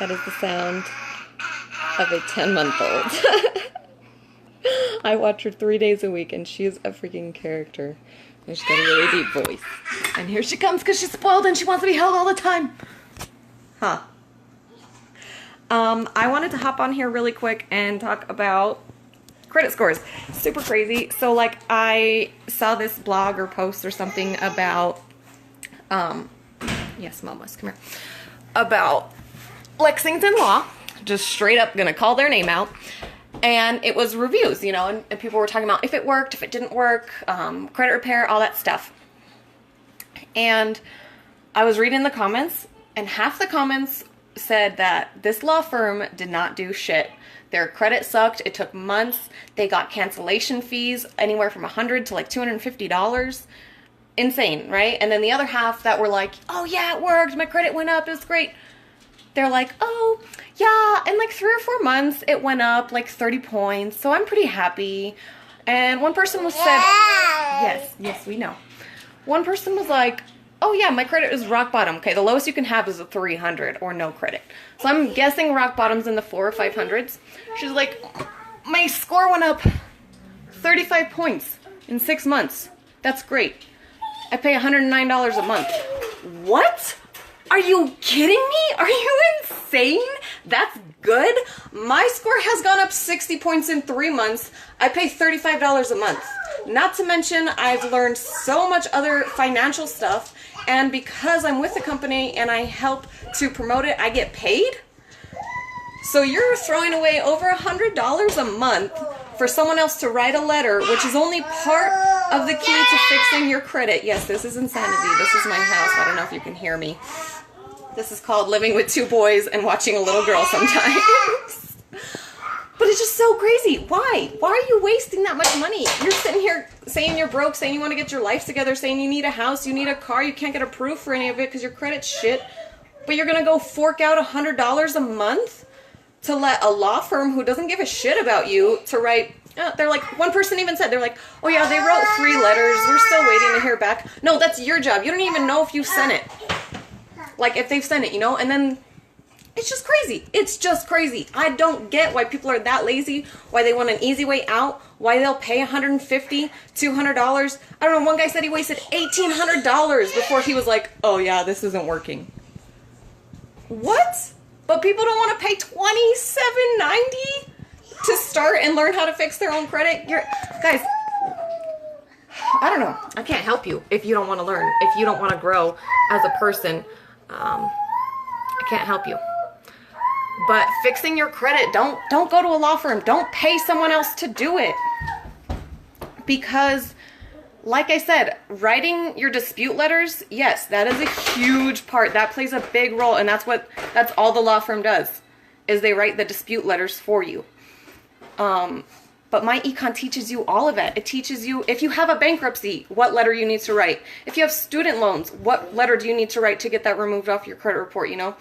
That is the sound of a 10-month-old. I watch her 3 days a week, and she is a freaking character. And she's got a really deep voice. And here she comes because she's spoiled and she wants to be held all the time. Huh. I wanted to hop on here really quick and talk about credit scores. Super crazy. So, like, I saw this blog or post or something about, yes, Mama's, come here, about Lexington Law, just straight up gonna call their name out. And it was reviews, you know, and people were talking about if it worked, if it didn't work, credit repair, all that stuff. And I was reading the comments, and half the comments said that this law firm did not do shit. Their credit sucked. It took months. They got cancellation fees anywhere from $100 to like $250. Insane, right? And then the other half that were like, oh yeah, it worked. My credit went up. It was great. They're like, oh yeah, in like 3 or 4 months, it went up like 30 points. So I'm pretty happy. And one person was said, yes, we know. One person was like, oh yeah, my credit is rock bottom. Okay, the lowest you can have is a 300 or no credit. So I'm guessing rock bottom's in the 400s or 500s. She's like, my score went up 35 points in 6 months. That's great. I pay $109 a month. What? Are you kidding me? Are you insane? That's good. My score has gone up 60 points in 3 months. I pay $35 a month. Not to mention, I've learned so much other financial stuff, and because I'm with the company and I help to promote it, I get paid. So you're throwing away over $100 a month for someone else to write a letter, which is only part of the key to fixing your credit. Yes, this is insanity. This is my house. I don't know if you can hear me. This is called living with 2 boys and watching a little girl sometimes. But it's just so crazy. Why? Why are you wasting that much money? You're sitting here saying you're broke, saying you want to get your life together, saying you need a house, you need a car, you can't get approved for any of it because your credit's shit. But you're going to go fork out $100 a month to let a law firm who doesn't give a shit about you to write. They're like, one person even said, they're like, oh yeah, they wrote 3 letters. We're still waiting to hear back. No, that's your job. You don't even know if you sent it. Like, if they've sent it, you know? And then it's just crazy. It's just crazy. I don't get why people are that lazy, why they want an easy way out, why they'll pay $150, $200. I don't know, one guy said he wasted $1,800 before he was like, oh yeah, this isn't working. What? But people don't want to pay $27.90 to start and learn how to fix their own credit? Guys, I don't know. I can't help you if you don't want to learn, if you don't want to grow as a person. I can't help you. But fixing your credit, don't go to a law firm. Don't pay someone else to do it. Because, like I said, writing your dispute letters, yes, that is a huge part. That plays a big role, and that's all the law firm does, is they write the dispute letters for you. But my econ teaches you all of it. It teaches you, if you have a bankruptcy, what letter you need to write. If you have student loans, what letter do you need to write to get that removed off your credit report, you know?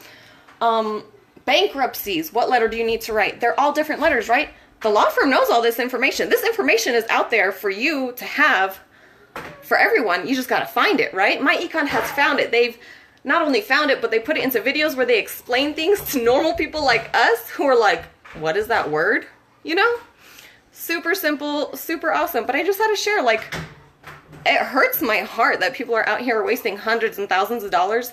Bankruptcies, what letter do you need to write? They're all different letters, right? The law firm knows all this information. This information is out there for you to have for everyone. You just got to find it, right? My econ has found it. They've not only found it, but they put it into videos where they explain things to normal people like us who are like, what is that word? You know? Super simple, super awesome. But I just had to share, like, it hurts my heart that people are out here wasting hundreds and thousands of dollars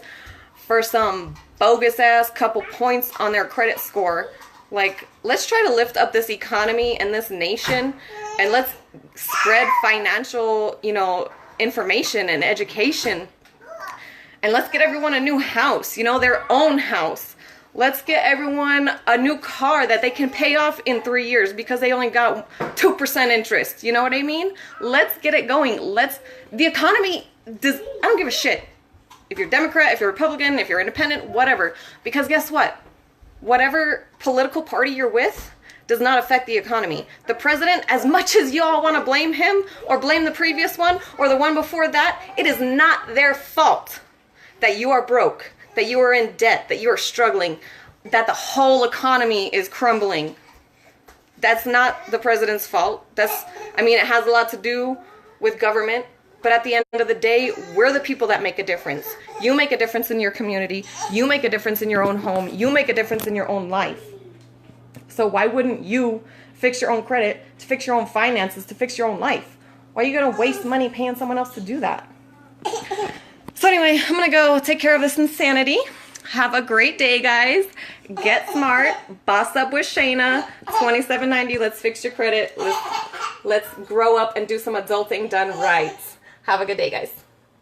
for some bogus ass couple points on their credit score. Like, let's try to lift up this economy and this nation, and let's spread financial, you know, information and education. And let's get everyone a new house, you know, their own house. Let's get everyone a new car that they can pay off in 3 years because they only got 2% interest. You know what I mean? Let's get it going. The economy I don't give a shit if you're Democrat, if you're Republican, if you're independent, whatever. Because guess what? Whatever political party you're with does not affect the economy. The president, as much as you all want to blame him or blame the previous one or the one before that, it is not their fault that you are broke, that you are in debt, that you are struggling, that the whole economy is crumbling. That's not the president's fault. It has a lot to do with government, But at the end of the day, we're the people that make a difference. You make a difference in your community. You make a difference in your own home. You make a difference in your own life. So why wouldn't you fix your own credit, to fix your own finances, to fix your own life? Why are you going to waste money paying someone else to do that? So anyway, I'm going to go take care of this insanity. Have a great day, guys. Get smart. Boss up with Shayna. $27.90. Let's fix your credit. Let's grow up and do some adulting done right. Have a good day, guys.